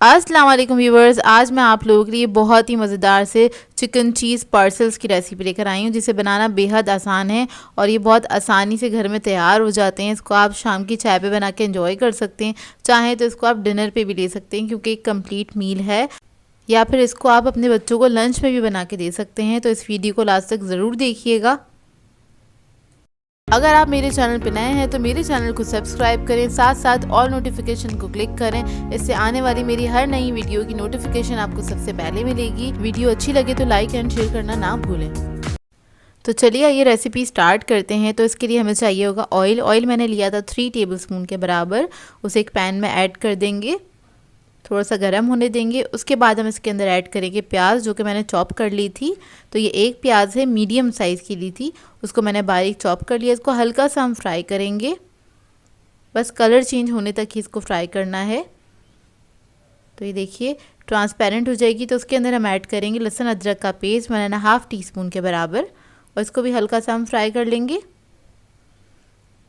अस्सलाम वालेकुम व्यूवर्स, आज मैं आप लोगों के लिए बहुत ही मज़ेदार से चिकन चीज़ पार्सल्स की रेसिपी लेकर आई हूँ जिसे बनाना बेहद आसान है और ये बहुत आसानी से घर में तैयार हो जाते हैं। इसको आप शाम की चाय पे बना के एंजॉय कर सकते हैं, चाहें तो इसको आप डिनर पे भी ले सकते हैं क्योंकि एक कंप्लीट मील है, या फिर इसको आप अपने बच्चों को लंच में भी बना के दे सकते हैं। तो इस वीडियो को लास्ट तक ज़रूर देखिएगा। अगर आप मेरे चैनल पर नए हैं तो मेरे चैनल को सब्सक्राइब करें, साथ साथ ऑल नोटिफिकेशन को क्लिक करें। इससे आने वाली मेरी हर नई वीडियो की नोटिफिकेशन आपको सबसे पहले मिलेगी। वीडियो अच्छी लगे तो लाइक एंड शेयर करना ना भूलें। तो चलिए ये रेसिपी स्टार्ट करते हैं। तो इसके लिए हमें चाहिए होगा ऑयल। ऑयल मैंने लिया था 3 टेबलस्पून के बराबर। उसे एक पैन में ऐड कर देंगे, थोड़ा सा गर्म होने देंगे। उसके बाद हम इसके अंदर ऐड करेंगे प्याज, जो कि मैंने चॉप कर ली थी। तो ये एक प्याज है, मीडियम साइज़ की ली थी, उसको मैंने बारीक चॉप कर लिया। इसको हल्का सा हम फ्राई करेंगे, बस कलर चेंज होने तक ही इसको फ्राई करना है। तो ये देखिए ट्रांसपेरेंट हो जाएगी। तो उसके अंदर हम ऐड करेंगे लहसुन अदरक का पेस्ट, मैंने 1/2 टीस्पून के बराबर, और इसको भी हल्का सा हम फ्राई कर लेंगे।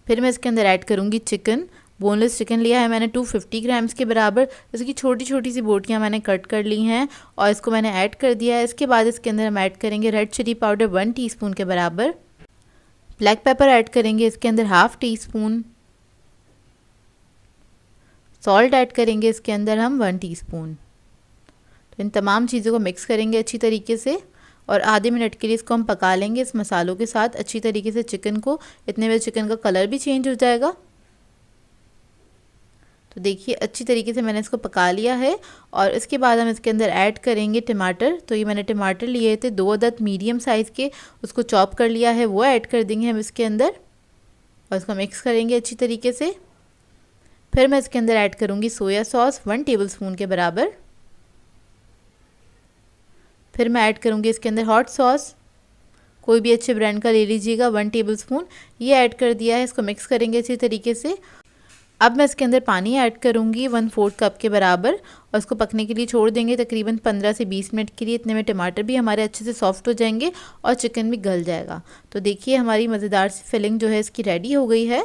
फिर मैं इसके अंदर ऐड करूँगी चिकन। बोनलेस चिकन लिया है मैंने 250 ग्राम्स के बराबर। इसकी छोटी छोटी सी बोटियाँ मैंने कट कर ली हैं और इसको मैंने ऐड कर दिया है। इसके बाद इसके अंदर हम ऐड करेंगे रेड चिली पाउडर 1 टीस्पून के बराबर। ब्लैक पेपर ऐड करेंगे इसके अंदर 1/2 टीस्पून। सॉल्ट ऐड करेंगे इसके अंदर हम 1 टीस्पून। तो इन तमाम चीज़ों को मिक्स करेंगे अच्छी तरीके से और आधे मिनट के लिए इसको हम पका लेंगे इस मसालों के साथ अच्छी तरीके से चिकन को। इतने में चिकन का कलर भी चेंज हो जाएगा। तो देखिए अच्छी तरीके से मैंने इसको पका लिया है और इसके बाद हम इसके अंदर ऐड करेंगे टमाटर। तो ये मैंने टमाटर लिए थे 2 अदद मीडियम साइज़ के, उसको चॉप कर लिया है, वो ऐड कर देंगे हम इसके अंदर और इसको मिक्स करेंगे अच्छी तरीके से। फिर मैं इसके अंदर ऐड करूँगी सोया सॉस 1 टेबलस्पून के बराबर। फिर मैं ऐड करूँगी इसके अंदर हॉट सॉस, कोई भी अच्छे ब्रांड का ले लीजिएगा, 1 टेबलस्पून। ये ऐड कर दिया है, इसको मिक्स करेंगे अच्छी तरीके से। अब मैं इसके अंदर पानी ऐड करूँगी 1/4 कप के बराबर और इसको पकने के लिए छोड़ देंगे तकरीबन 15 से 20 मिनट के लिए। इतने में टमाटर भी हमारे अच्छे से सॉफ्ट हो जाएंगे और चिकन भी गल जाएगा। तो देखिए हमारी मज़ेदार सी फिलिंग जो है इसकी रेडी हो गई है।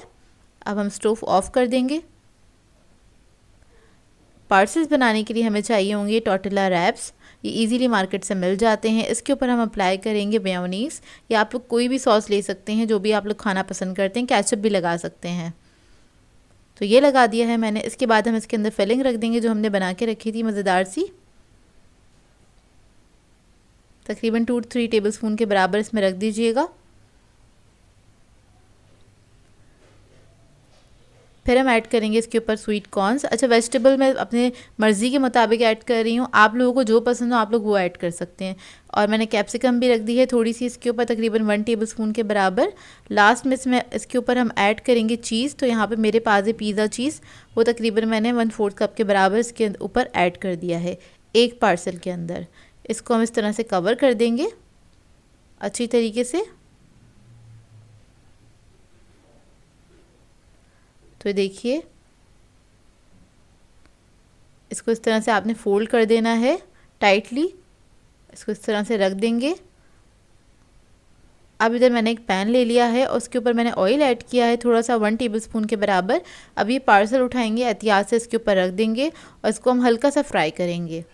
अब हम स्टोव ऑफ कर देंगे। पार्सल्स बनाने के लिए हमें चाहिए होंगे टॉर्टिला रैप्स। ये इजीली मार्केट से मिल जाते हैं। इसके ऊपर हम अप्लाई करेंगे मेयोनीज़, या आप लोग कोई भी सॉस ले सकते हैं जो भी आप लोग खाना पसंद करते हैं। केचप भी लगा सकते हैं। तो ये लगा दिया है मैंने। इसके बाद हम इसके अंदर फिलिंग रख देंगे जो हमने बना के रखी थी मज़ेदार सी। तकरीबन 2-3 टेबलस्पून के बराबर इसमें रख दीजिएगा। फिर हम ऐड करेंगे इसके ऊपर स्वीट कॉर्न्स। अच्छा, वेजिटेबल मैं अपने मर्ज़ी के मुताबिक ऐड कर रही हूँ, आप लोगों को जो पसंद हो आप लोग वो ऐड कर सकते हैं। और मैंने कैप्सिकम भी रख दी है थोड़ी सी इसके ऊपर, तकरीबन 1 टेबलस्पून के बराबर। लास्ट में इसके ऊपर हम ऐड करेंगे चीज़। तो यहाँ पे मेरे पास है पिज़्ज़ा चीज़, वो तकरीबन मैंने 1/4 कप के बराबर इसके ऊपर ऐड कर दिया है एक पार्सल के अंदर। इसको हम इस तरह से कवर कर देंगे अच्छी तरीके से। तो देखिए इसको इस तरह से आपने फोल्ड कर देना है टाइटली। इसको इस तरह से रख देंगे। अब इधर मैंने एक पैन ले लिया है और उसके ऊपर मैंने ऑयल ऐड किया है थोड़ा सा 1 टेबलस्पून के बराबर। अब ये पार्सल उठाएंगे, एहतियात से इसके ऊपर रख देंगे और इसको हम हल्का सा फ्राई करेंगे।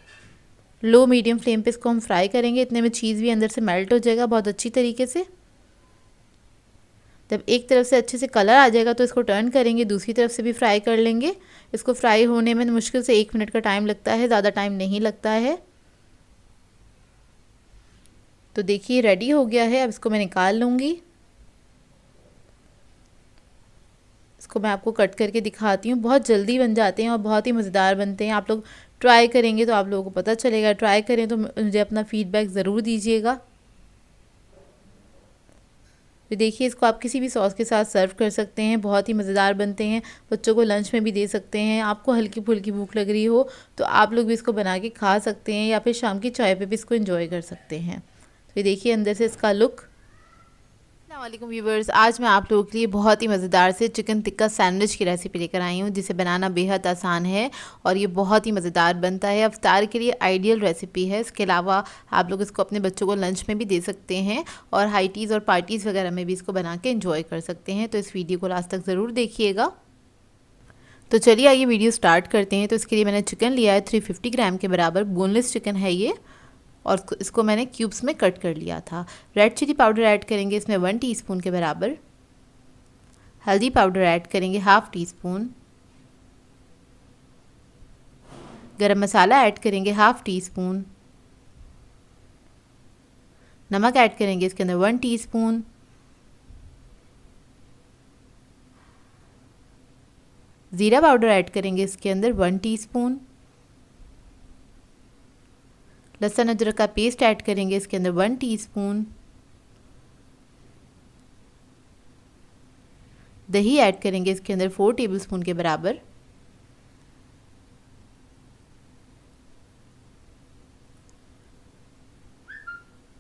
लो मीडियम फ्लेम पे इसको हम फ्राई करेंगे। इतने में चीज़ भी अंदर से मेल्ट हो जाएगा बहुत अच्छी तरीके से। जब एक तरफ से अच्छे से कलर आ जाएगा तो इसको टर्न करेंगे, दूसरी तरफ से भी फ्राई कर लेंगे। इसको फ्राई होने में मुश्किल से 1 मिनट का टाइम लगता है, ज़्यादा टाइम नहीं लगता है। तो देखिए रेडी हो गया है। अब इसको मैं निकाल लूँगी। इसको मैं आपको कट करके दिखाती हूँ। बहुत जल्दी बन जाते हैं और बहुत ही मज़ेदार बनते हैं। आप लोग ट्राई करेंगे तो आप लोगों को पता चलेगा। ट्राई करें तो मुझे अपना फ़ीडबैक ज़रूर दीजिएगा। तो देखिए इसको आप किसी भी सॉस के साथ सर्व कर सकते हैं, बहुत ही मज़ेदार बनते हैं। बच्चों को लंच में भी दे सकते हैं। आपको हल्की फुल्की भूख लग रही हो तो आप लोग भी इसको बना के खा सकते हैं, या फिर शाम की चाय पे भी इसको एंजॉय कर सकते हैं। तो ये देखिए अंदर से इसका लुक। अस्सलामुअलैकुम व्यूवर्स, आज मैं आप लोगों के लिए बहुत ही मज़ेदार से चिकन टिक्का सैंडविच की रेसिपी लेकर आई हूँ जिसे बनाना बेहद आसान है और ये बहुत ही मज़ेदार बनता है। इफ्तार के लिए आइडियल रेसिपी है। इसके अलावा आप लोग इसको अपने बच्चों को लंच में भी दे सकते हैं और हाई टीज़ और पार्टीज़ वगैरह में भी इसको बना के एंजॉय कर सकते हैं। तो इस वीडियो को लास्ट तक ज़रूर देखिएगा। तो चलिए आइए वीडियो स्टार्ट करते हैं। तो इसके लिए मैंने चिकन लिया है 350 ग्राम के बराबर, बोनलेस चिकन है ये, और इसको मैंने क्यूब्स में कट कर लिया था। रेड चिली पाउडर ऐड करेंगे इसमें 1 टीस्पून के बराबर। हल्दी पाउडर ऐड करेंगे 1/2 टीस्पून। गरम मसाला ऐड करेंगे 1/2 टीस्पून। नमक ऐड करेंगे इसके अंदर 1 टीस्पून। ज़ीरा पाउडर ऐड करेंगे इसके अंदर 1 टीस्पून। लहसुन अदरक का पेस्ट ऐड करेंगे इसके अंदर 1 टीस्पून। दही ऐड करेंगे इसके अंदर 4 टेबलस्पून के बराबर।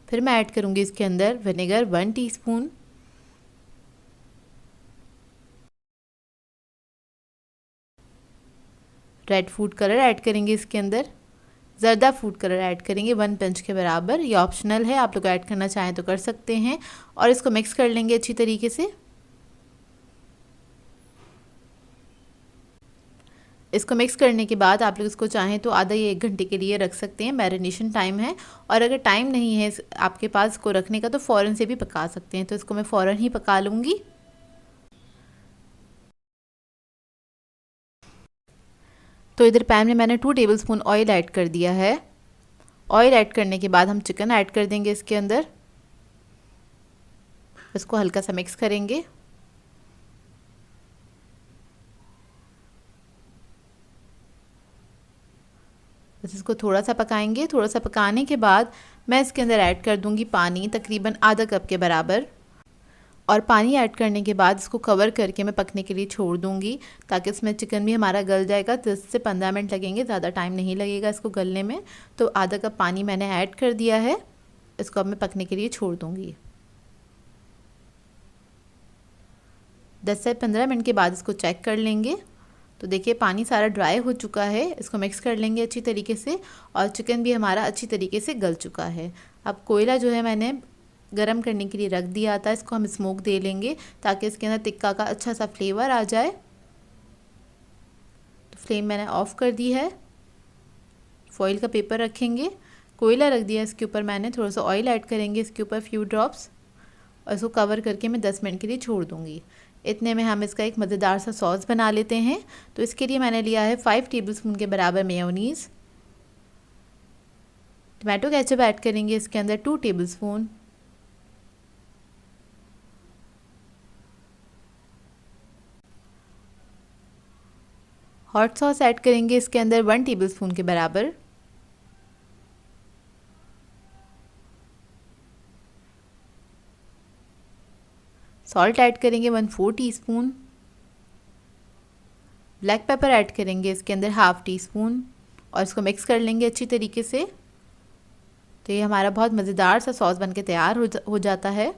फिर मैं ऐड करूंगी इसके अंदर vinegar 1 teaspoon. Red food colour add करेंगे इसके अंदर। ज़र्दा फूड कलर ऐड करेंगे 1 पिंच के बराबर। ये ऑप्शनल है, आप लोग ऐड करना चाहें तो कर सकते हैं। और इसको मिक्स कर लेंगे अच्छी तरीके से। इसको मिक्स करने के बाद आप लोग इसको चाहें तो आधा या 1 घंटे के लिए रख सकते हैं, मैरिनेशन टाइम है। और अगर टाइम नहीं है आपके पास इसको रखने का तो फ़ौरन से भी पका सकते हैं। तो इसको मैं फ़ौरन ही पका लूँगी। तो इधर पैन में मैंने 2 टेबलस्पून ऑयल ऐड कर दिया है। ऑयल ऐड करने के बाद हम चिकन ऐड कर देंगे इसके अंदर। इसको हल्का सा मिक्स करेंगे। बस इसको थोड़ा सा पकाएंगे। थोड़ा सा पकाने के बाद मैं इसके अंदर ऐड कर दूंगी पानी, तकरीबन आधा कप के बराबर। और पानी ऐड करने के बाद इसको कवर करके मैं पकने के लिए छोड़ दूंगी, ताकि इसमें चिकन भी हमारा गल जाएगा। 10 से 15 मिनट लगेंगे, ज़्यादा टाइम नहीं लगेगा इसको गलने में। तो आधा कप पानी मैंने ऐड कर दिया है। इसको अब मैं पकने के लिए छोड़ दूंगी। 10 से 15 मिनट के बाद इसको चेक कर लेंगे। तो देखिए पानी सारा ड्राई हो चुका है। इसको मिक्स कर लेंगे अच्छी तरीके से। और चिकन भी हमारा अच्छी तरीके से गल चुका है। अब कोयला जो है मैंने गरम करने के लिए रख दिया था, इसको हम स्मोक दे लेंगे ताकि इसके अंदर टिक्का का अच्छा सा फ्लेवर आ जाए। तो फ्लेम मैंने ऑफ़ कर दी है। फॉइल का पेपर रखेंगे, कोयला रख दिया इसके ऊपर मैंने। थोड़ा सा ऑयल ऐड करेंगे इसके ऊपर फ्यू ड्रॉप्स, और इसको कवर करके मैं 10 मिनट के लिए छोड़ दूँगी। इतने में हम इसका एक मज़ेदार सा सॉस बना लेते हैं। तो इसके लिए मैंने लिया है 5 टेबलस्पून के बराबर मेयोनीज़। टमाटो केचप ऐड करेंगे इसके अंदर 2 टेबलस्पून। हॉट सॉस ऐड करेंगे इसके अंदर 1 टेबलस्पून के बराबर। सॉल्ट ऐड करेंगे 1/4 टीस्पून। ब्लैक पेपर ऐड करेंगे इसके अंदर 1/2 टीस्पून। और इसको मिक्स कर लेंगे अच्छी तरीके से। तो ये हमारा बहुत मज़ेदार सा सॉस बनके तैयार हो जाता है।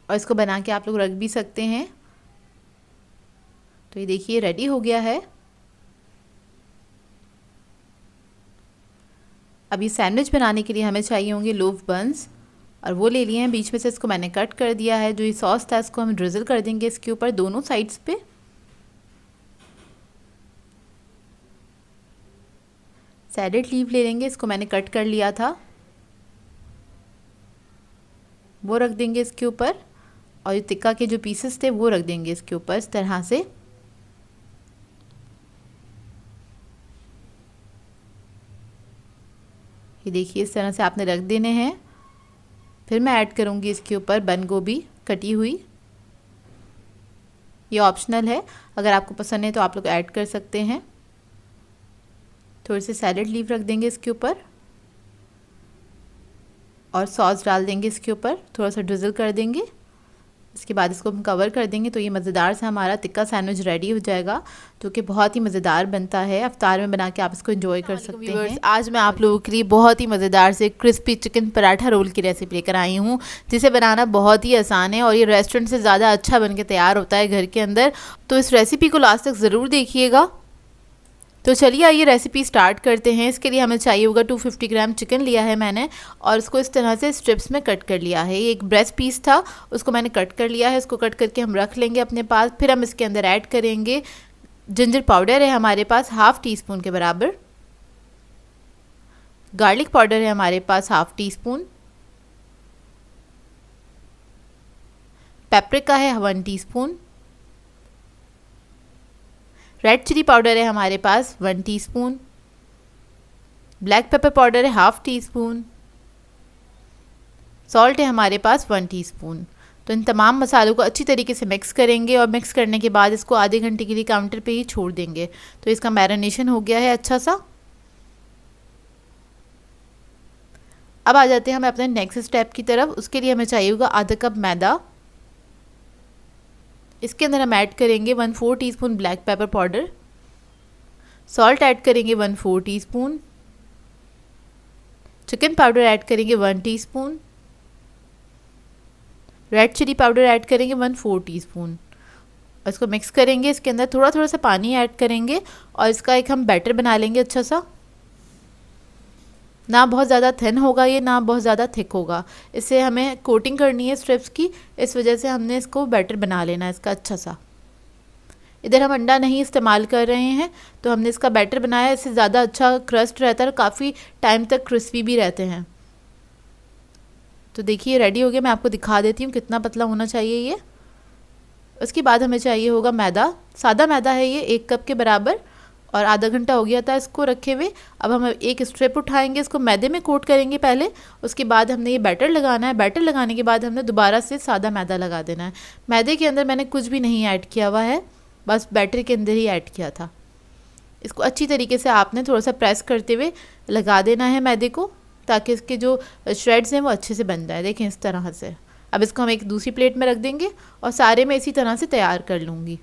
और इसको बना के आप लोग रख भी सकते हैं। तो ये देखिए रेडी हो गया है। अब ये सैंडविच बनाने के लिए हमें चाहिए होंगे लोफ बन्स, और वो ले लिए हैं। बीच में से इसको मैंने कट कर दिया है। जो ये सॉस था इसको हम ड्रिजल कर देंगे इसके ऊपर दोनों साइड्स पे। सैलेड लीफ ले लेंगे, इसको मैंने कट कर लिया था, वो रख देंगे इसके ऊपर। और ये टिक्का के जो पीसेस थे वो रख देंगे इसके ऊपर इस तरह से। ये देखिए इस तरह से आपने रख देने हैं। फिर मैं ऐड करूँगी इसके ऊपर बंद गोभी कटी हुई। ये ऑप्शनल है, अगर आपको पसंद है तो आप लोग ऐड कर सकते हैं। थोड़ी सी सैलेड लीफ रख देंगे इसके ऊपर, और सॉस डाल देंगे इसके ऊपर, थोड़ा सा ड्रिजल कर देंगे। इसके बाद इसको हम कवर कर देंगे। तो ये मज़ेदार सा हमारा टिक्का सैंडविच रेडी हो जाएगा, जो कि बहुत ही मज़ेदार बनता है। अफ्तार में बना के आप इसको एंजॉय कर सकते हैं। आज मैं आप लोगों के लिए बहुत ही मज़ेदार से क्रिस्पी चिकन पराठा रोल की रेसिपी लेकर आई हूँ, जिसे बनाना बहुत ही आसान है और ये रेस्टोरेंट से ज़्यादा अच्छा बन के तैयार होता है घर के अंदर। तो इस रेसिपी को लास्ट तक ज़रूर देखिएगा। तो चलिए आइए रेसिपी स्टार्ट करते हैं। इसके लिए हमें चाहिए होगा 250 ग्राम चिकन लिया है मैंने और इसको इस तरह से स्ट्रिप्स में कट कर लिया है। ये एक ब्रेस्ट पीस था, उसको मैंने कट कर लिया है। इसको कट करके हम रख लेंगे अपने पास। फिर हम इसके अंदर ऐड करेंगे जिंजर पाउडर है हमारे पास हाफ़ टी स्पून के बराबर, गार्लिक पाउडर है हमारे पास हाफ़ टी स्पून, पेपरिका है 1 टीस्पून, रेड चिली पाउडर है हमारे पास 1 टीस्पून, ब्लैक पेपर पाउडर है हाफ़ टी स्पून, सॉल्ट है हमारे पास 1 टीस्पून। तो इन तमाम मसालों को अच्छी तरीके से मिक्स करेंगे और मिक्स करने के बाद इसको आधे घंटे के लिए काउंटर पे ही छोड़ देंगे। तो इसका मैरिनेशन हो गया है अच्छा सा। अब आ जाते हैं हम अपने नेक्स्ट स्टेप की तरफ। उसके लिए हमें चाहिए होगा आधा कप मैदा। इसके अंदर हम ऐड करेंगे 1/4 teaspoon black pepper powder, salt add करेंगे 1/4 टीस्पून, चिकन पाउडर ऐड करेंगे 1 teaspoon, red chilli powder add करेंगे 1/4 टीस्पून। इसको मिक्स करेंगे। इसके अंदर थोड़ा थोड़ा सा पानी ऐड करेंगे और इसका एक हम बैटर बना लेंगे अच्छा सा। ना बहुत ज़्यादा थिन होगा ये, ना बहुत ज़्यादा थिक होगा। इससे हमें कोटिंग करनी है स्ट्रिप्स की, इस वजह से हमने इसको बैटर बना लेना है इसका अच्छा सा। इधर हम अंडा नहीं इस्तेमाल कर रहे हैं, तो हमने इसका बैटर बनाया। इससे ज़्यादा अच्छा क्रस्ट रहता है और काफ़ी टाइम तक क्रिस्पी भी रहते हैं। तो देखिए रेडी हो गया। मैं आपको दिखा देती हूँ कितना पतला होना चाहिए ये। उसके बाद हमें चाहिए होगा मैदा। सादा मैदा है ये 1 कप के बराबर और आधा घंटा हो गया था इसको रखे हुए। अब हम एक स्ट्रिप उठाएंगे, इसको मैदे में कोट करेंगे पहले। उसके बाद हमने ये बैटर लगाना है। बैटर लगाने के बाद हमने दोबारा से सादा मैदा लगा देना है। मैदे के अंदर मैंने कुछ भी नहीं ऐड किया हुआ है, बस बैटर के अंदर ही ऐड किया था। इसको अच्छी तरीके से आपने थोड़ा सा प्रेस करते हुए लगा देना है मैदे को, ताकि इसके जो श्रेड्स हैं वो अच्छे से बन जाए। देखें इस तरह से। अब इसको हम एक दूसरी प्लेट में रख देंगे और सारे मैं इसी तरह से तैयार कर लूँगी।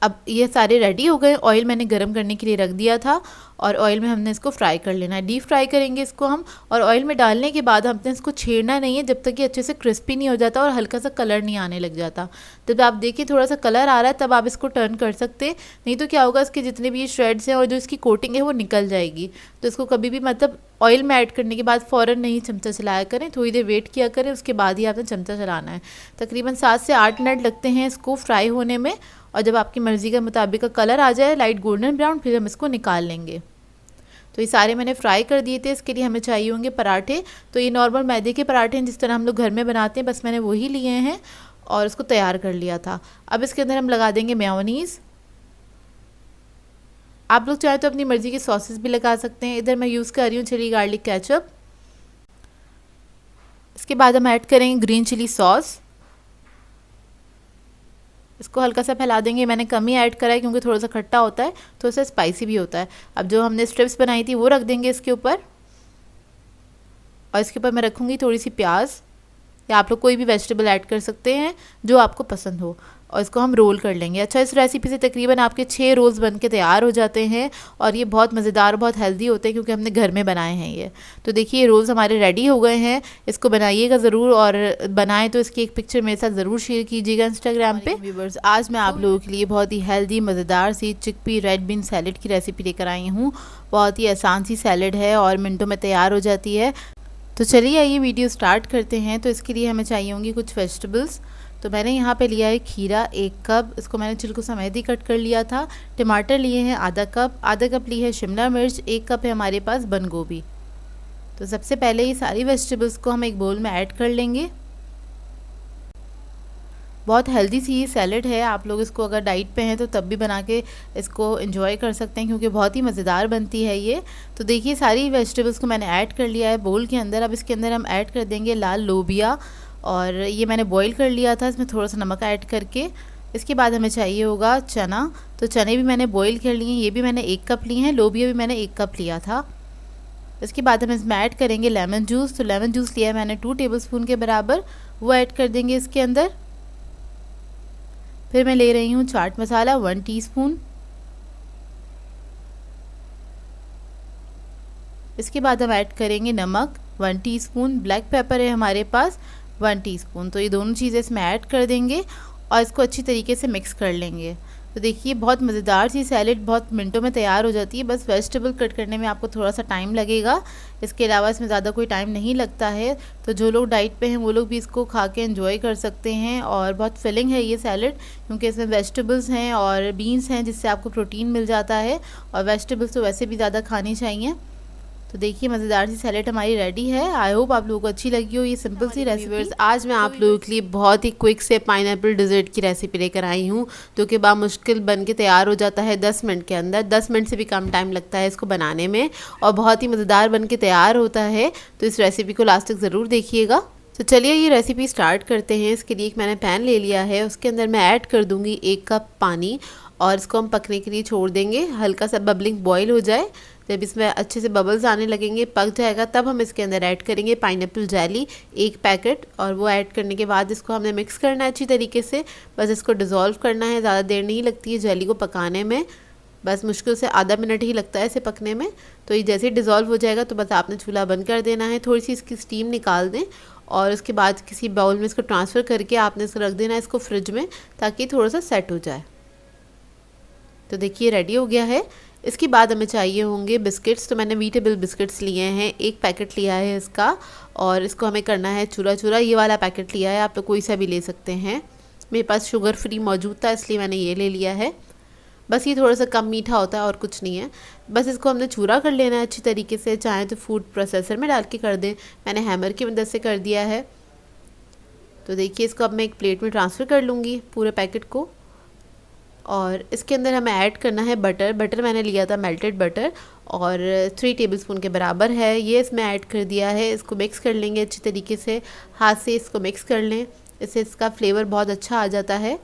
अब ये सारे रेडी हो गए। ऑयल मैंने गरम करने के लिए रख दिया था और ऑयल में हमने इसको फ्राई कर लेना है। डीप फ्राई करेंगे इसको हम। और ऑयल में डालने के बाद हमने इसको छेड़ना नहीं है जब तक कि अच्छे से क्रिस्पी नहीं हो जाता और हल्का सा कलर नहीं आने लग जाता। जब आप देखिए थोड़ा सा कलर आ रहा है तब आप इसको टर्न कर सकते हैं, नहीं तो क्या होगा इसके जितने भी श्रेड्स हैं और जो इसकी कोटिंग है वो निकल जाएगी। तो इसको कभी भी मतलब ऑयल में ऐड करने के बाद फ़ौरन नहीं चमचा चलाया करें, थोड़ी देर वेट किया करें, उसके बाद ही आपने चमचा चलाना है। तकरीबन 7 से 8 मिनट लगते हैं इसको फ्राई होने में। और जब आपकी मर्ज़ी के मुताबिक का कलर आ जाए लाइट गोल्डन ब्राउन, फिर हम इसको निकाल लेंगे। तो ये सारे मैंने फ्राई कर दिए थे। इसके लिए हमें चाहिए होंगे पराठे। तो ये नॉर्मल मैदे के पराठे हैं जिस तरह हम लोग घर में बनाते हैं, बस मैंने वही लिए हैं और उसको तैयार कर लिया था। अब इसके अंदर हम लगा देंगे मेयोनीज़। आप लोग चाहे तो अपनी मर्ज़ी की सॉसेस भी लगा सकते हैं। इधर मैं यूज़ कर रही हूँ चिली गार्लिक केचप। इसके बाद हम ऐड करेंगे ग्रीन चिली सॉस। इसको हल्का सा फैला देंगे। मैंने कम ही ऐड करा है क्योंकि थोड़ा सा खट्टा होता है, थोड़ा सा स्पाइसी भी होता है। अब जो हमने स्ट्रिप्स बनाई थी वो रख देंगे इसके ऊपर और इसके ऊपर मैं रखूँगी थोड़ी सी प्याज, या आप लोग कोई भी वेजिटेबल ऐड कर सकते हैं जो आपको पसंद हो। और इसको हम रोल कर लेंगे। अच्छा, इस रेसिपी से तकरीबन आपके 6 रोल्स बन के तैयार हो जाते हैं और ये बहुत मज़ेदार, बहुत हेल्दी होते हैं क्योंकि हमने घर में बनाए हैं ये। तो देखिए ये रोल्स हमारे रेडी हो गए हैं। इसको बनाइएगा ज़रूर और बनाएं तो इसकी एक पिक्चर मेरे साथ ज़रूर शेयर कीजिएगा इंस्टाग्राम पे। व्यूअर्स, आज मैं आप लोगों के लिए बहुत ही हेल्दी मज़ेदार सी चिकपी रेड बीन सैलेड की रेसिपी लेकर आई हूँ। बहुत ही आसान सी सैलेड है और मिनटों में तैयार हो जाती है। तो चलिए आइए वीडियो स्टार्ट करते हैं। तो इसके लिए हमें चाहिए होंगी कुछ वेजिटेबल्स। तो मैंने यहाँ पे लिया है खीरा 1 कप, इसको मैंने छिलकों समेत ही कट कर लिया था। टमाटर लिए हैं आधा कप ली है शिमला मिर्च, 1 कप है हमारे पास बंद गोभी। तो सबसे पहले ये सारी वेजिटेबल्स को हम एक बोल में ऐड कर लेंगे। बहुत हेल्दी सी ये सैलेड है। आप लोग इसको अगर डाइट पे हैं तो तब भी बना के इसको एंजॉय कर सकते हैं क्योंकि बहुत ही मज़ेदार बनती है ये। तो देखिए सारी वेजिटेबल्स को मैंने ऐड कर लिया है बोल के अंदर। अब इसके अंदर हम ऐड कर देंगे लाल लोबिया और ये मैंने बॉईल कर लिया था, इसमें थोड़ा सा नमक ऐड करके। इसके बाद हमें चाहिए होगा चना। तो चने भी मैंने बॉईल कर लिए हैं, ये भी मैंने 1 कप लिए हैं। लोबिया भी मैंने 1 कप लिया था। इसके बाद हम इसमें ऐड करेंगे लेमन जूस। तो लेमन जूस लिया है मैंने 2 टेबलस्पून के बराबर, वो ऐड कर देंगे इसके अंदर। फिर मैं ले रही हूँ चाट मसाला 1 टीस्पून। इसके बाद हम ऐड करेंगे नमक 1 टीस्पून। ब्लैक पेपर है हमारे पास 1 टीस्पून। तो ये दोनों चीज़ें इसमें ऐड कर देंगे और इसको अच्छी तरीके से मिक्स कर लेंगे। तो देखिए बहुत मज़ेदार सी सैलेड बहुत मिनटों में तैयार हो जाती है। बस वेजिटेबल कट करने में आपको थोड़ा सा टाइम लगेगा, इसके अलावा इसमें ज़्यादा कोई टाइम नहीं लगता है। तो जो लोग डाइट पे हैं वो लोग भी इसको खा के एंजॉय कर सकते हैं। और बहुत फिलिंग है ये सैलेड, क्योंकि इसमें वेजिटेबल्स हैं और बीन्स हैं, जिससे आपको प्रोटीन मिल जाता है। और वेजिटेबल्स तो वैसे भी ज़्यादा खानी चाहिए। तो देखिए मज़ेदार सी सैलेड हमारी रेडी है। आई होप आप लोगों को अच्छी लगी हो ये सिंपल सी रेसिपी। आज मैं आप लोगों के लिए बहुत ही क्विक से पाइनएप्पल डिज़र्ट की रेसिपी लेकर आई हूँ, जो कि बामुश्किल बन के तैयार हो जाता है 10 मिनट के अंदर। 10 मिनट से भी कम टाइम लगता है इसको बनाने में, और बहुत ही मज़ेदार बन के तैयार होता है। तो इस रेसिपी को लास्ट तक ज़रूर देखिएगा। तो चलिए ये रेसिपी स्टार्ट करते हैं। इसके लिए एक मैंने पैन ले लिया है, उसके अंदर मैं ऐड कर दूँगी 1 कप पानी, और इसको हम पकने के लिए छोड़ देंगे। हल्का सा बबलिंग बॉईल हो जाए, जब इसमें अच्छे से बबल्स आने लगेंगे, पक जाएगा, तब हम इसके अंदर ऐड करेंगे पाइनएप्पल जेली 1 पैकेट। और वो ऐड करने के बाद इसको हमने मिक्स करना है अच्छी तरीके से। बस इसको डिज़ोल्व करना है, ज़्यादा देर नहीं लगती है जेली को पकाने में, बस मुश्किल से आधा मिनट ही लगता है इसे पकने में। तो ये जैसे ही डिज़ोल्व हो जाएगा तो बस आपने चूल्हा बंद कर देना है। थोड़ी सी इसकी स्टीम निकाल दें, और उसके बाद किसी बाउल में इसको ट्रांसफ़र करके आपने इसको रख देना है इसको फ्रिज में, ताकि थोड़ा सा सेट हो जाए। तो देखिए रेडी हो गया है। इसके बाद हमें चाहिए होंगे बिस्किट्स। तो मैंने वीटेबल बिस्किट्स लिए हैं, 1 पैकेट लिया है इसका, और इसको हमें करना है चूरा चूरा। ये वाला पैकेट लिया है, आप तो कोई सा भी ले सकते हैं। मेरे पास शुगर फ्री मौजूद था, इसलिए मैंने ये ले लिया है। बस ये थोड़ा सा कम मीठा होता है और कुछ नहीं है। बस इसको हमने चूरा कर लेना है अच्छी तरीके से, चाहे तो फूड प्रोसेसर में डाल के कर दें, मैंने हैमर की मदद से कर दिया है। तो देखिए इसको अब मैं एक प्लेट में ट्रांसफ़र कर लूँगी पूरे पैकेट को। और इसके अंदर हमें ऐड करना है बटर। बटर मैंने लिया था मेल्टेड बटर, और 3 टेबलस्पून के बराबर है, ये इसमें ऐड कर दिया है। इसको मिक्स कर लेंगे अच्छी तरीके से, हाथ से इसको मिक्स कर लें, इससे इसका फ्लेवर बहुत अच्छा आ जाता है।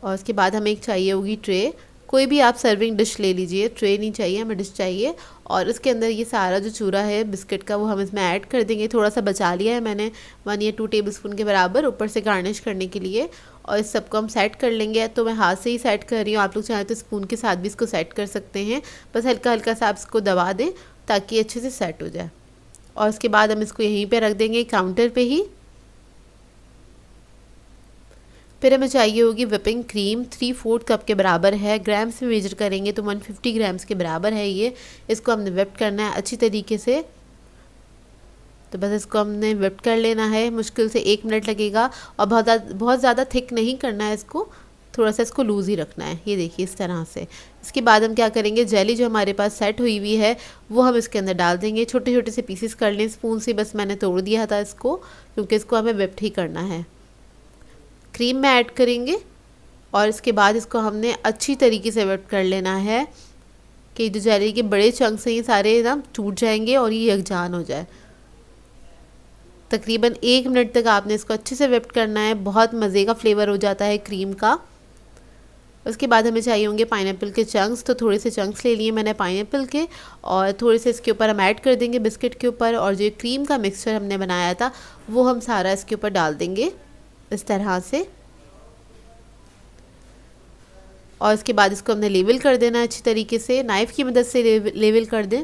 और उसके बाद हमें एक चाहिए होगी ट्रे। कोई भी आप सर्विंग डिश ले लीजिए, ट्रे नहीं चाहिए, हमें डिश चाहिए। और इसके अंदर ये सारा जो चूरा है बिस्किट का वो हम इसमें ऐड कर देंगे। थोड़ा सा बचा लिया है मैंने, 1 या 2 टेबलस्पून के बराबर, ऊपर से गार्निश करने के लिए। और इस सबको हम सेट कर लेंगे। तो मैं हाथ से ही सेट कर रही हूँ, आप लोग चाहें तो स्पून के साथ भी इसको सेट कर सकते हैं। बस हल्का हल्का सा आप इसको दबा दें ताकि अच्छे से सेट हो जाए। और उसके बाद हम इसको यहीं पे रख देंगे काउंटर पे ही। फिर हमें चाहिए होगी विपिंग क्रीम, 3/4 कप के बराबर है। ग्राम्स में मेजर करेंगे तो 150 ग्राम्स के बराबर है ये। इसको हमने विप करना है अच्छी तरीके से। तो बस इसको हमने विप कर लेना है, मुश्किल से 1 मिनट लगेगा। और बहुत ज़्यादा थिक नहीं करना है इसको, थोड़ा सा इसको लूज़ ही रखना है। ये देखिए इस तरह से। इसके बाद हम क्या करेंगे, जेली जो हमारे पास सेट हुई हुई है वो हम इसके अंदर डाल देंगे। छोटे छोटे से पीसेस कर लें स्पून से, बस मैंने तोड़ दिया था इसको, क्योंकि इसको हमें विप्ड ही करना है। क्रीम में ऐड करेंगे, और इसके बाद इसको हमने अच्छी तरीके से विप कर लेना है कि जो जेली के बड़े चंक्स हैं ये सारे ना टूट जाएंगे और ये यकजान हो जाए। तकरीबन 1 मिनट तक आपने इसको अच्छे से विप करना है, बहुत मज़े का फ्लेवर हो जाता है क्रीम का। उसके बाद हमें चाहिए होंगे पाइनएप्पल के चंक्स। तो थोड़े से चंक्स ले लिए मैंने पाइनएप्पल के, और थोड़े से इसके ऊपर हम ऐड कर देंगे बिस्किट के ऊपर। और जो क्रीम का मिक्सचर हमने बनाया था वो हम सारा इसके ऊपर डाल देंगे इस तरह से। और इसके बाद इसको हमने लेवल कर देना है अच्छी तरीके से, नाइफ़ की मदद से लेवल कर दें।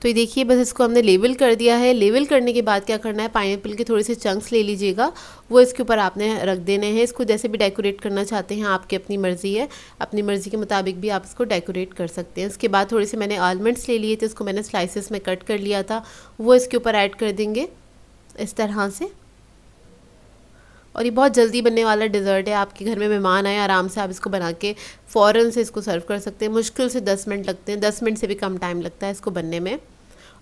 तो ये देखिए बस इसको हमने लेवल कर दिया है। लेवल करने के बाद क्या करना है, पाइनएप्पल के थोड़े से चंक्स ले लीजिएगा, वो इसके ऊपर आपने रख देने हैं। इसको जैसे भी डेकोरेट करना चाहते हैं आपकी अपनी मर्ज़ी है, अपनी मर्ज़ी के मुताबिक भी आप इसको डेकोरेट कर सकते हैं। इसके बाद थोड़े से मैंने आलमंड्स ले लिए थे, उसको मैंने स्लाइसेस में कट कर लिया था, वो इसके ऊपर ऐड कर देंगे इस तरह से। और ये बहुत जल्दी बनने वाला डिज़र्ट है, आपके घर में मेहमान आए आराम से आप इसको बना के फ़ौरन से इसको सर्व कर सकते हैं। मुश्किल से 10 मिनट लगते हैं, 10 मिनट से भी कम टाइम लगता है इसको बनने में।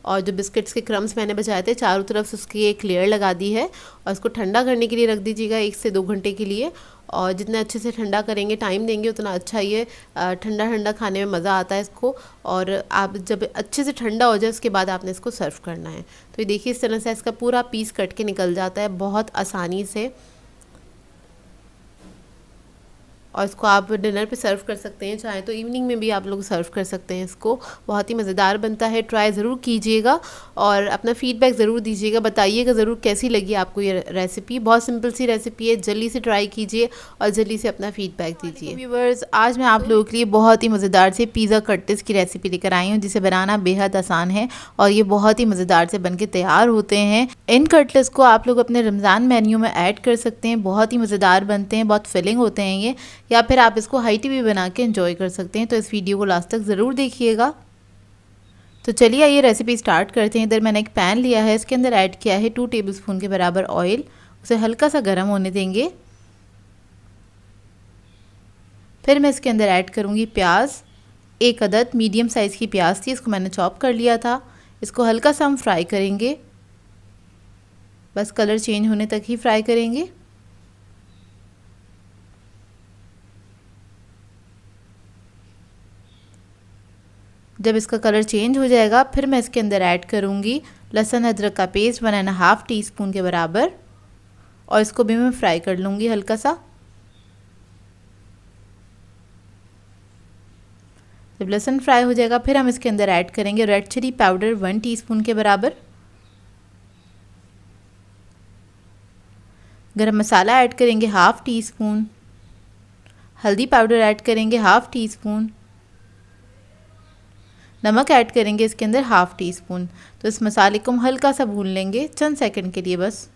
और जो बिस्किट्स के क्रम्स मैंने बचाए थे, चारों तरफ से उसकी एक लेयर लगा दी है, और इसको ठंडा करने के लिए रख दीजिएगा 1 से 2 घंटे के लिए। और जितना अच्छे से ठंडा करेंगे, टाइम देंगे, उतना अच्छा ये ठंडा ठंडा खाने में मज़ा आता है इसको। और आप जब अच्छे से ठंडा हो जाए उसके बाद आपने इसको सर्व करना है। तो ये देखिए इस तरह से इसका पूरा पीस कट के निकल जाता है बहुत आसानी से। और इसको आप डिनर पे सर्व कर सकते हैं, चाहे तो इवनिंग में भी आप लोग सर्व कर सकते हैं इसको। बहुत ही मज़ेदार बनता है, ट्राई ज़रूर कीजिएगा और अपना फीडबैक ज़रूर दीजिएगा, बताइएगा ज़रूर कैसी लगी आपको ये रेसिपी। बहुत सिंपल सी रेसिपी है, जल्दी से ट्राई कीजिए और जल्दी से अपना फीडबैक दीजिए। व्यूअर्स, आज मैं आप लोगों के लिए बहुत ही मज़ेदार से पिज़्ज़ा कटलेट्स की रेसिपी लेकर आई हूँ, जिसे बनाना बेहद आसान है और ये बहुत ही मज़ेदार से बनके तैयार होते हैं। इन कटलेट्स को आप लोग अपने रमज़ान मेन्यू में ऐड कर सकते हैं, बहुत ही मज़ेदार बनते हैं, बहुत फिलिंग होते हैं ये, या फिर आप इसको हाई टी भी बना के एंजॉय कर सकते हैं। तो इस वीडियो को लास्ट तक ज़रूर देखिएगा। तो चलिए आइए रेसिपी स्टार्ट करते हैं। इधर मैंने एक पैन लिया है, इसके अंदर ऐड किया है 2 टेबलस्पून के बराबर ऑयल। उसे हल्का सा गर्म होने देंगे। फिर मैं इसके अंदर ऐड करूँगी प्याज। 1 अदद मीडियम साइज़ की प्याज थी, इसको मैंने चॉप कर लिया था। इसको हल्का सा हम फ्राई करेंगे, बस कलर चेंज होने तक ही फ्राई करेंगे। जब इसका कलर चेंज हो जाएगा फिर मैं इसके अंदर ऐड करूँगी लहसुन अदरक का पेस्ट 1.5 टीस्पून के बराबर, और इसको भी मैं फ्राई कर लूँगी हल्का सा। जब लहसुन फ्राई हो जाएगा फिर हम इसके अंदर ऐड करेंगे रेड चिली पाउडर 1 टीस्पून के बराबर, गरम मसाला ऐड करेंगे 1/2 टीस्पून, हल्दी पाउडर ऐड करेंगे 1/2 टीस्पून, नमक ऐड करेंगे इसके अंदर 1/2 टीस्पून। तो इस मसाले को हम हल्का सा भून लेंगे चंद सेकंड के लिए बस।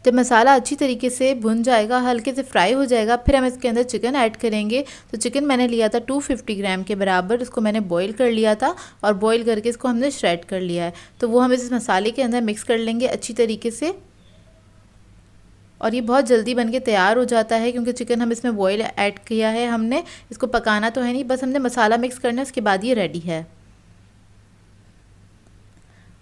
जब मसाला अच्छी तरीके से भुन जाएगा, हल्के से फ्राई हो जाएगा, फिर हम इसके अंदर चिकन ऐड करेंगे। तो चिकन मैंने लिया था 250 ग्राम के बराबर, इसको मैंने बॉईल कर लिया था और बॉईल करके इसको हमने श्रेड कर लिया है। तो वो हम इस मसाले के अंदर मिक्स कर लेंगे अच्छी तरीके से, और ये बहुत जल्दी बनके तैयार हो जाता है क्योंकि चिकन हम इसमें बॉईल ऐड किया है हमने। इसको पकाना तो है नहीं, बस हमने मसाला मिक्स करना है, उसके बाद ये रेडी है।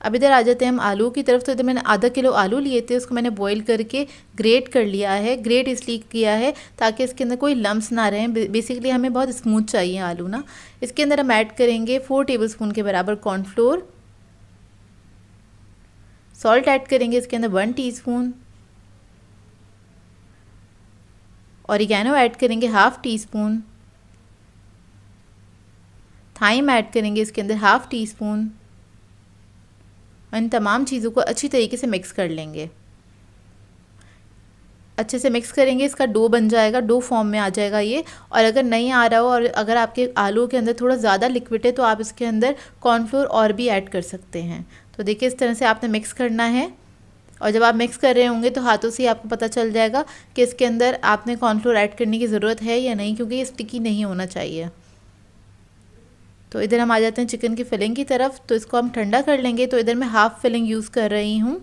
अब इधर आ जाते हैं हम आलू की तरफ। तो इधर मैंने आधा किलो आलू लिए थे, उसको मैंने बॉईल करके ग्रेट कर लिया है। ग्रेट इसलिए किया है ताकि इसके अंदर कोई लम्स ना रहें। बेसिकली हमें बहुत स्मूथ चाहिए आलू ना। इसके अंदर हम ऐड करेंगे 4 टेबलस्पून के बराबर कॉर्नफ्लोर, सॉल्ट ऐड करेंगे इसके अंदर 1 टीस्पून, ऑरिगेनो ऐड करेंगे 1/2 टीस्पून, थाइम ऐड करेंगे इसके अंदर 1/2 टीस्पून। इन तमाम चीज़ों को अच्छी तरीके से मिक्स कर लेंगे। अच्छे से मिक्स करेंगे, इसका डो बन जाएगा, डो फॉर्म में आ जाएगा ये। और अगर नहीं आ रहा हो और अगर आपके आलू के अंदर थोड़ा ज़्यादा लिक्विड है तो आप इसके अंदर कॉर्नफ्लोर और भी ऐड कर सकते हैं। तो देखिए इस तरह से आपने मिक्स करना है, और जब आप मिक्स कर रहे होंगे तो हाथों से आपको पता चल जाएगा कि इसके अंदर आपने कॉर्नफ्लोर ऐड करने की ज़रूरत है या नहीं, क्योंकि ये स्टिकी नहीं होना चाहिए। तो इधर हम आ जाते हैं चिकन की फिलिंग की तरफ। तो इसको हम ठंडा कर लेंगे। तो इधर मैं हाफ़ फिलिंग यूज़ कर रही हूँ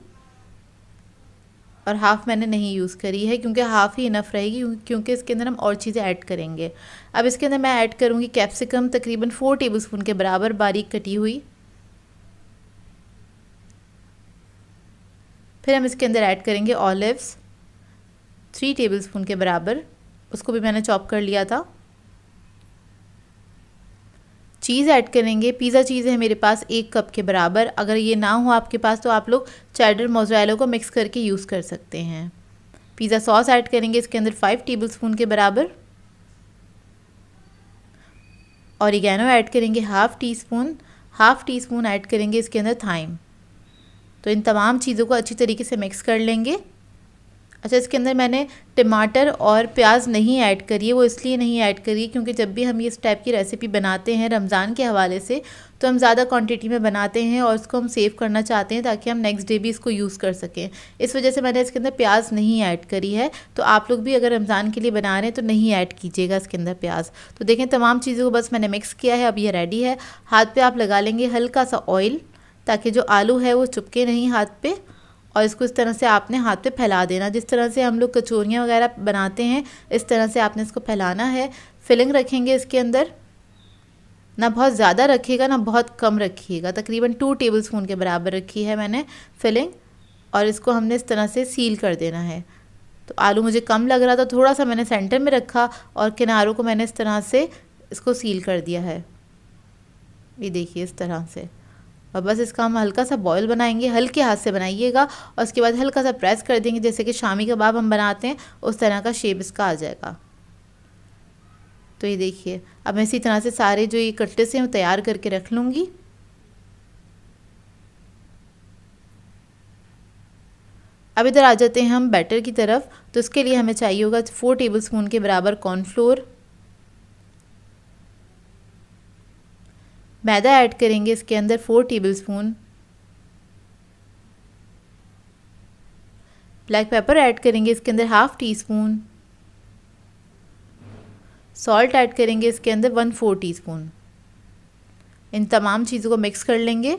और हाफ़ मैंने नहीं यूज़ करी है क्योंकि हाफ़ ही इनफ रहेगी, क्योंकि इसके अंदर हम और चीज़ें ऐड करेंगे। अब इसके अंदर मैं ऐड करूँगी कैप्सिकम तकरीबन 4 टेबलस्पून के बराबर बारीक कटी हुई। फिर हम इसके अंदर ऐड करेंगे ऑलिव्स 3 टेबलस्पून के बराबर, उसको भी मैंने चॉप कर लिया था। चीज़ ऐड करेंगे, पिज़्ज़ा चीज़ है मेरे पास 1 कप के बराबर। अगर ये ना हो आपके पास तो आप लोग चेडर मोज़रेला को मिक्स करके यूज़ कर सकते हैं। पिज़्ज़ा सॉस ऐड करेंगे इसके अंदर 5 टेबलस्पून के बराबर, ऑरिगेनो ऐड करेंगे 1/2 टीस्पून, 1/2 टीस्पून ऐड करेंगे इसके अंदर थाइम। तो इन तमाम चीज़ों को अच्छी तरीके से मिक्स कर लेंगे। अच्छा, इसके अंदर मैंने टमाटर और प्याज नहीं ऐड करी है, वो इसलिए नहीं ऐड करी क्योंकि जब भी हम इस टाइप की रेसिपी बनाते हैं रमज़ान के हवाले से तो हम ज़्यादा क्वांटिटी में बनाते हैं और इसको हम सेव करना चाहते हैं ताकि हम नेक्स्ट डे भी इसको यूज़ कर सकें। इस वजह से मैंने इसके अंदर प्याज नहीं ऐड करी है। तो आप लोग भी अगर रमज़ान के लिए बना रहे हैं तो नहीं ऐड कीजिएगा इसके अंदर प्याज। तो देखें तमाम चीज़ों को बस मैंने मिक्स किया है, अब ये रेडी है। हाथ पर आप लगा लेंगे हल्का सा ऑयल ताकि जो आलू है वो चिपके नहीं हाथ पे, और इसको इस तरह से आपने हाथ पे फैला देना। जिस तरह से हम लोग कचौरियाँ वगैरह बनाते हैं इस तरह से आपने इसको फैलाना है। फिलिंग रखेंगे इसके अंदर, ना बहुत ज़्यादा रखिएगा ना बहुत कम रखिएगा, तकरीबन 2 टेबलस्पून के बराबर रखी है मैंने फिलिंग, और इसको हमने इस तरह से सील कर देना है। तो आलू मुझे कम लग रहा था, थोड़ा सा मैंने सेंटर में रखा और किनारों को मैंने इस तरह से इसको सील कर दिया है। ये देखिए इस तरह से। और बस इसका हम हल्का सा बॉयल बनाएंगे, हल्के हाथ से बनाइएगा और उसके बाद हल्का सा प्रेस कर देंगे, जैसे कि शामी कबाब हम बनाते हैं उस तरह का शेप इसका आ जाएगा। तो ये देखिए, अब मैं इसी तरह से सारे जो ये कटलेट्स हैं वो तैयार करके रख लूँगी। अब इधर आ जाते हैं हम बैटर की तरफ। तो इसके लिए हमें चाहिए होगा 4 टेबलस्पून के बराबर कॉर्नफ्लोर, मैदा ऐड करेंगे इसके अंदर 4 टेबलस्पून, ब्लैक पेपर ऐड करेंगे इसके अंदर 1/2 टीस्पून, सॉल्ट ऐड करेंगे इसके अंदर 1/4 टीस्पून। इन तमाम चीज़ों को मिक्स कर लेंगे।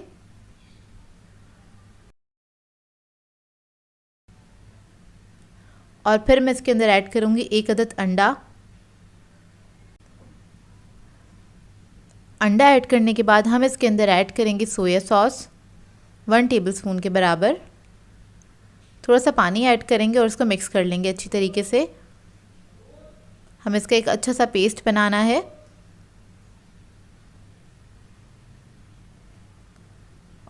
और फिर मैं इसके अंदर ऐड करूँगी 1 अदद अंडा। अंडा ऐड करने के बाद हम इसके अंदर ऐड करेंगे सोया सॉस 1 टेबलस्पून के बराबर। थोड़ा सा पानी ऐड करेंगे और उसको मिक्स कर लेंगे अच्छी तरीके से। हमें इसका एक अच्छा सा पेस्ट बनाना है।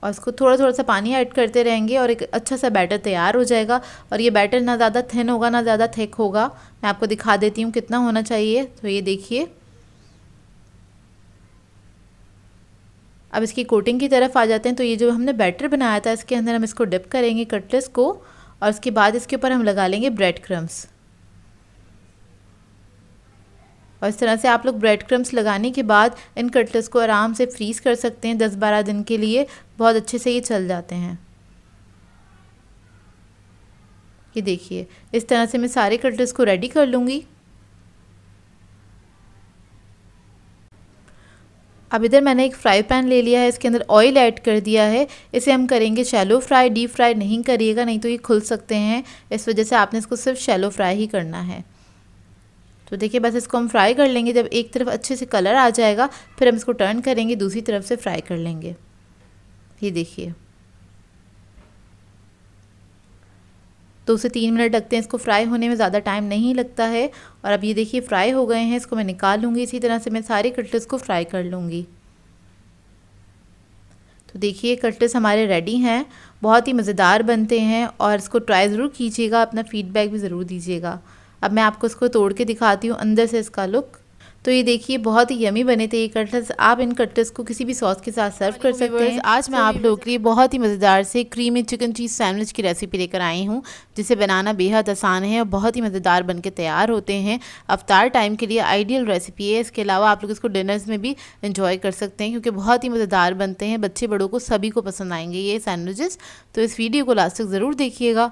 और इसको थोड़ा थोड़ा सा पानी ऐड करते रहेंगे और एक अच्छा सा बैटर तैयार हो जाएगा। और ये बैटर ना ज़्यादा थिन होगा ना ज़्यादा थिक होगा। मैं आपको दिखा देती हूँ कितना होना चाहिए। तो ये देखिए, अब इसकी कोटिंग की तरफ आ जाते हैं। तो ये जो हमने बैटर बनाया था इसके अंदर हम इसको डिप करेंगे कटलेट्स को और उसके बाद इसके ऊपर हम लगा लेंगे ब्रेड क्रम्स। और इस तरह से आप लोग ब्रेड क्रम्स लगाने के बाद इन कटलेट्स को आराम से फ्रीज़ कर सकते हैं 10-12 दिन के लिए। बहुत अच्छे से ये चल जाते हैं। ये देखिए, इस तरह से मैं सारे कटलेट्स को रेडी कर लूँगी। अब इधर मैंने एक फ्राई पैन ले लिया है, इसके अंदर ऑयल ऐड कर दिया है। इसे हम करेंगे शैलो फ्राई, डीप फ्राई नहीं करिएगा, नहीं तो ये खुल सकते हैं। इस वजह से आपने इसको सिर्फ शैलो फ्राई ही करना है। तो देखिए, बस इसको हम फ्राई कर लेंगे। जब एक तरफ अच्छे से कलर आ जाएगा फिर हम इसको टर्न करेंगे, दूसरी तरफ से फ्राई कर लेंगे। ये देखिए, 2 से 3 मिनट लगते हैं इसको फ्राई होने में, ज़्यादा टाइम नहीं लगता है। और अब ये देखिए फ्राई हो गए हैं, इसको मैं निकाल लूँगी। इसी तरह से मैं सारे कटलेट्स को फ्राई कर लूँगी। तो देखिए, कटलेट्स हमारे रेडी हैं। बहुत ही मज़ेदार बनते हैं और इसको ट्राई ज़रूर कीजिएगा, अपना फीडबैक भी ज़रूर दीजिएगा। अब मैं आपको इसको तोड़ के दिखाती हूँ अंदर से इसका लुक। तो ये देखिए, बहुत ही यमी बने थे ये कटलेट्स। आप इन कटलेट्स को किसी भी सॉस के साथ सर्व कर सकते हैं। आज मैं आप लोगों के लिए बहुत ही मज़ेदार से क्रीमी चिकन चीज़ सैंडविच की रेसिपी लेकर आई हूँ, जिसे बनाना बेहद आसान है और बहुत ही मज़ेदार बनके तैयार होते हैं। अफ्तार टाइम के लिए आइडियल रेसिपी है। इसके अलावा आप लोग इसको डिनर्स में भी इंजॉय कर सकते हैं, क्योंकि बहुत ही मज़ेदार बनते हैं। बच्चे बड़ों को सभी को पसंद आएंगे ये सैंडविचेस। तो इस वीडियो को लास्ट तक ज़रूर देखिएगा।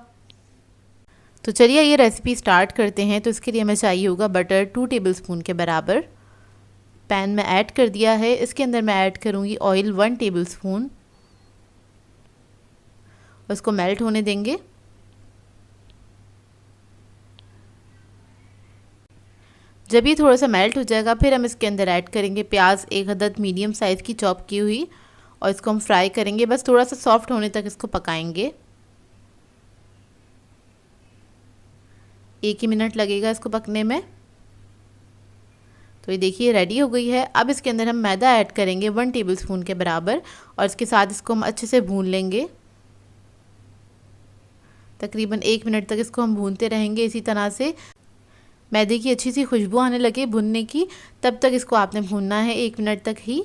तो चलिए ये रेसिपी स्टार्ट करते हैं। तो इसके लिए हमें चाहिए होगा बटर 2 टेबलस्पून के बराबर। पैन में ऐड कर दिया है। इसके अंदर मैं ऐड करूँगी ऑयल 1 टेबलस्पून। उसको मेल्ट होने देंगे। जब ये थोड़ा सा मेल्ट हो जाएगा फिर हम इसके अंदर ऐड करेंगे प्याज 1 अदद मीडियम साइज़ की चॉप की हुई, और इसको हम फ्राई करेंगे। बस थोड़ा सा सॉफ्ट होने तक इसको पकाएंगे। 1 ही मिनट लगेगा इसको पकने में। तो ये देखिए रेडी हो गई है। अब इसके अंदर हम मैदा ऐड करेंगे 1 टेबलस्पून के बराबर और इसके साथ इसको हम अच्छे से भून लेंगे। तकरीबन 1 मिनट तक इसको हम भूनते रहेंगे। इसी तरह से मैदे की अच्छी सी खुशबू आने लगे भुनने की, तब तक इसको आपने भूनना है 1 मिनट तक ही।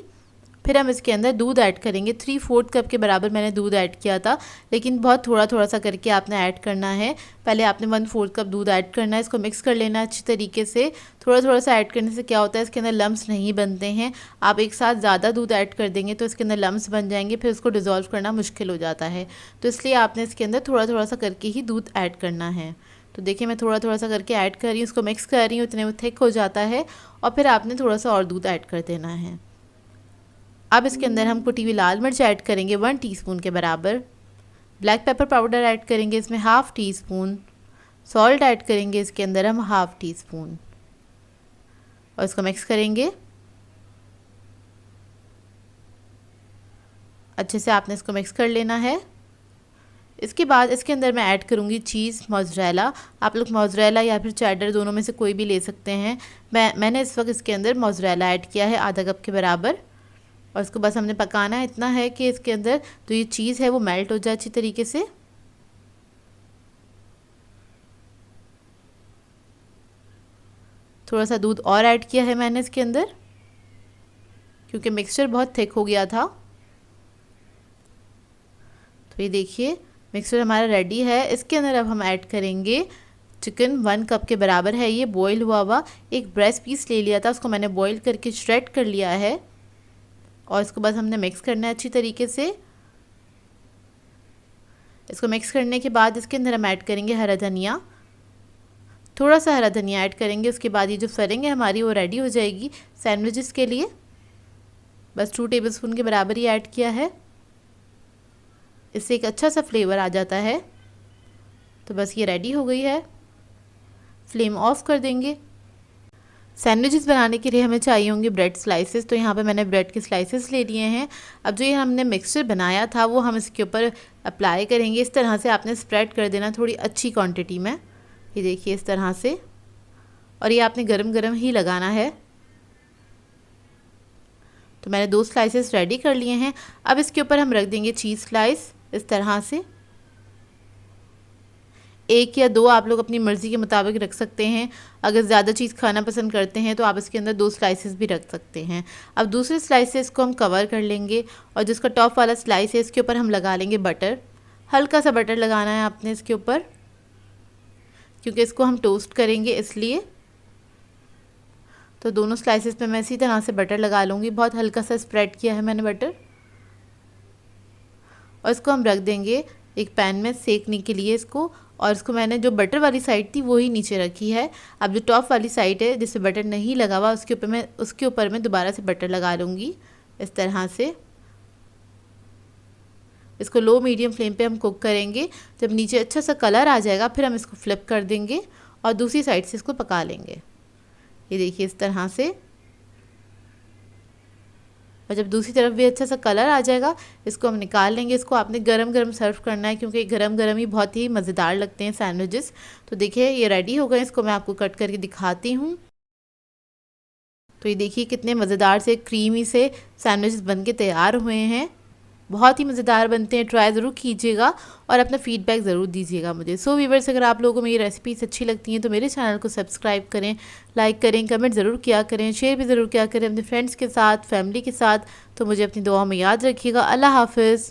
फिर हम इसके अंदर दूध ऐड करेंगे। 3/4 कप के बराबर मैंने दूध ऐड किया था, लेकिन बहुत थोड़ा थोड़ा सा करके आपने ऐड करना है। पहले आपने 1/4 कप दूध ऐड करना है। इसको मिक्स कर लेना है अच्छी तरीके से। थोड़ा थोड़ा सा ऐड करने से क्या होता है, इसके अंदर लम्स नहीं बनते हैं। आप एक साथ ज़्यादा दूध ऐड कर देंगे तो इसके अंदर लम्स बन जाएंगे, फिर उसको डिज़ोल्व करना मुश्किल हो जाता है। तो इसलिए आपने इसके अंदर थोड़ा थोड़ा सा करके ही दूध ऐड करना है। तो देखिए मैं थोड़ा थोड़ा सा करके ऐड कर रही हूँ, उसको मिक्स कर रही हूँ, इतने में थिक हो जाता है और फिर आपने थोड़ा सा और दूध ऐड कर देना है। अब इसके अंदर हम कुटी हुई लाल मिर्च ऐड करेंगे 1 टीस्पून के बराबर। ब्लैक पेपर पाउडर ऐड करेंगे इसमें 1/2 टीस्पून। सॉल्ट ऐड करेंगे इसके अंदर हम 1/2 टीस्पून और इसको मिक्स करेंगे अच्छे से। आपने इसको मिक्स कर लेना है। इसके बाद इसके अंदर मैं ऐड करूँगी चीज़ मोज़रेला। आप लोग मोज़रेला या फिर चेडर दोनों में से कोई भी ले सकते हैं। मैंने इस वक्त इसके अंदर मोज़रेला ऐड किया है आधा कप के बराबर। और इसको बस हमने पकाना है, इतना है कि इसके अंदर जो ये चीज़ है वो मेल्ट हो जाए अच्छी तरीके से। थोड़ा सा दूध और ऐड किया है मैंने इसके अंदर, क्योंकि मिक्सचर बहुत थिक हो गया था। तो ये देखिए मिक्सचर हमारा रेडी है। इसके अंदर अब हम ऐड करेंगे चिकन, 1 कप के बराबर है ये बॉईल हुआ। एक ब्रेस्ट पीस ले लिया था, उसको मैंने बॉईल करके श्रेड कर लिया है और इसको बस हमने मिक्स करना है अच्छी तरीके से। इसको मिक्स करने के बाद इसके अंदर हम ऐड करेंगे हरा धनिया, थोड़ा सा हरा धनिया ऐड करेंगे। उसके बाद ये जो फिलिंग है हमारी वो रेडी हो जाएगी सैंडविचेस के लिए। बस 2 टेबलस्पून के बराबर ही ऐड किया है, इससे एक अच्छा सा फ्लेवर आ जाता है। तो बस ये रेडी हो गई है, फ्लेम ऑफ कर देंगे। सैंडविचेस बनाने के लिए हमें चाहिए होंगे ब्रेड स्लाइसेस, तो यहाँ पे मैंने ब्रेड के स्लाइसेस ले लिए हैं। अब जो ये हमने मिक्सचर बनाया था वो हम इसके ऊपर अप्लाई करेंगे। इस तरह से आपने स्प्रेड कर देना थोड़ी अच्छी क्वांटिटी में, ये देखिए इस तरह से, और ये आपने गरम गरम ही लगाना है। तो मैंने 2 स्लाइसेस रेडी कर लिए हैं। अब इसके ऊपर हम रख देंगे चीज़ स्लाइस इस तरह से, 1 या 2 आप लोग अपनी मर्ज़ी के मुताबिक रख सकते हैं। अगर ज़्यादा चीज़ खाना पसंद करते हैं तो आप इसके अंदर 2 स्लाइसेस भी रख सकते हैं। अब दूसरे स्लाइसेस को हम कवर कर लेंगे और जिसका टॉप वाला स्लाइस है इसके ऊपर हम लगा लेंगे बटर। हल्का सा बटर लगाना है आपने इसके ऊपर, क्योंकि इसको हम टोस्ट करेंगे इसलिए। तो दोनों स्लाइसेस पे मैं इसी तरह से बटर लगा लूँगी, बहुत हल्का सा स्प्रेड किया है मैंने बटर। और इसको हम रख देंगे एक पैन में सेकने के लिए इसको, और इसको मैंने जो बटर वाली साइड थी वो ही नीचे रखी है। अब जो टॉप वाली साइड है जिससे बटर नहीं लगा हुआ उसके ऊपर मैं दोबारा से बटर लगा लूँगी इस तरह से। इसको लो मीडियम फ्लेम पे हम कुक करेंगे। जब नीचे अच्छा सा कलर आ जाएगा फिर हम इसको फ्लिप कर देंगे और दूसरी साइड से इसको पका लेंगे, ये देखिए इस तरह से। और जब दूसरी तरफ भी अच्छा सा कलर आ जाएगा इसको हम निकाल लेंगे। इसको आपने गरम गरम सर्व करना है, क्योंकि गरम गरम ही बहुत ही मज़ेदार लगते हैं सैंडविचेस। तो देखिए ये रेडी हो गए, इसको मैं आपको कट करके दिखाती हूँ। तो ये देखिए कितने मज़ेदार से क्रीमी से सैंडविचेस बन के तैयार हुए हैं। बहुत ही मज़ेदार बनते हैं, ट्राई ज़रूर कीजिएगा और अपना फीडबैक ज़रूर दीजिएगा मुझे। सो व्यूअर्स, अगर आप लोगों को मेरी रेसिपीज़ अच्छी लगती हैं तो मेरे चैनल को सब्सक्राइब करें, लाइक करें, कमेंट ज़रूर किया करें, शेयर भी ज़रूर किया करें अपने फ्रेंड्स के साथ, फैमिली के साथ। तो मुझे अपनी दुआ में याद रखिएगा। अल्लाह हाफ़िज़।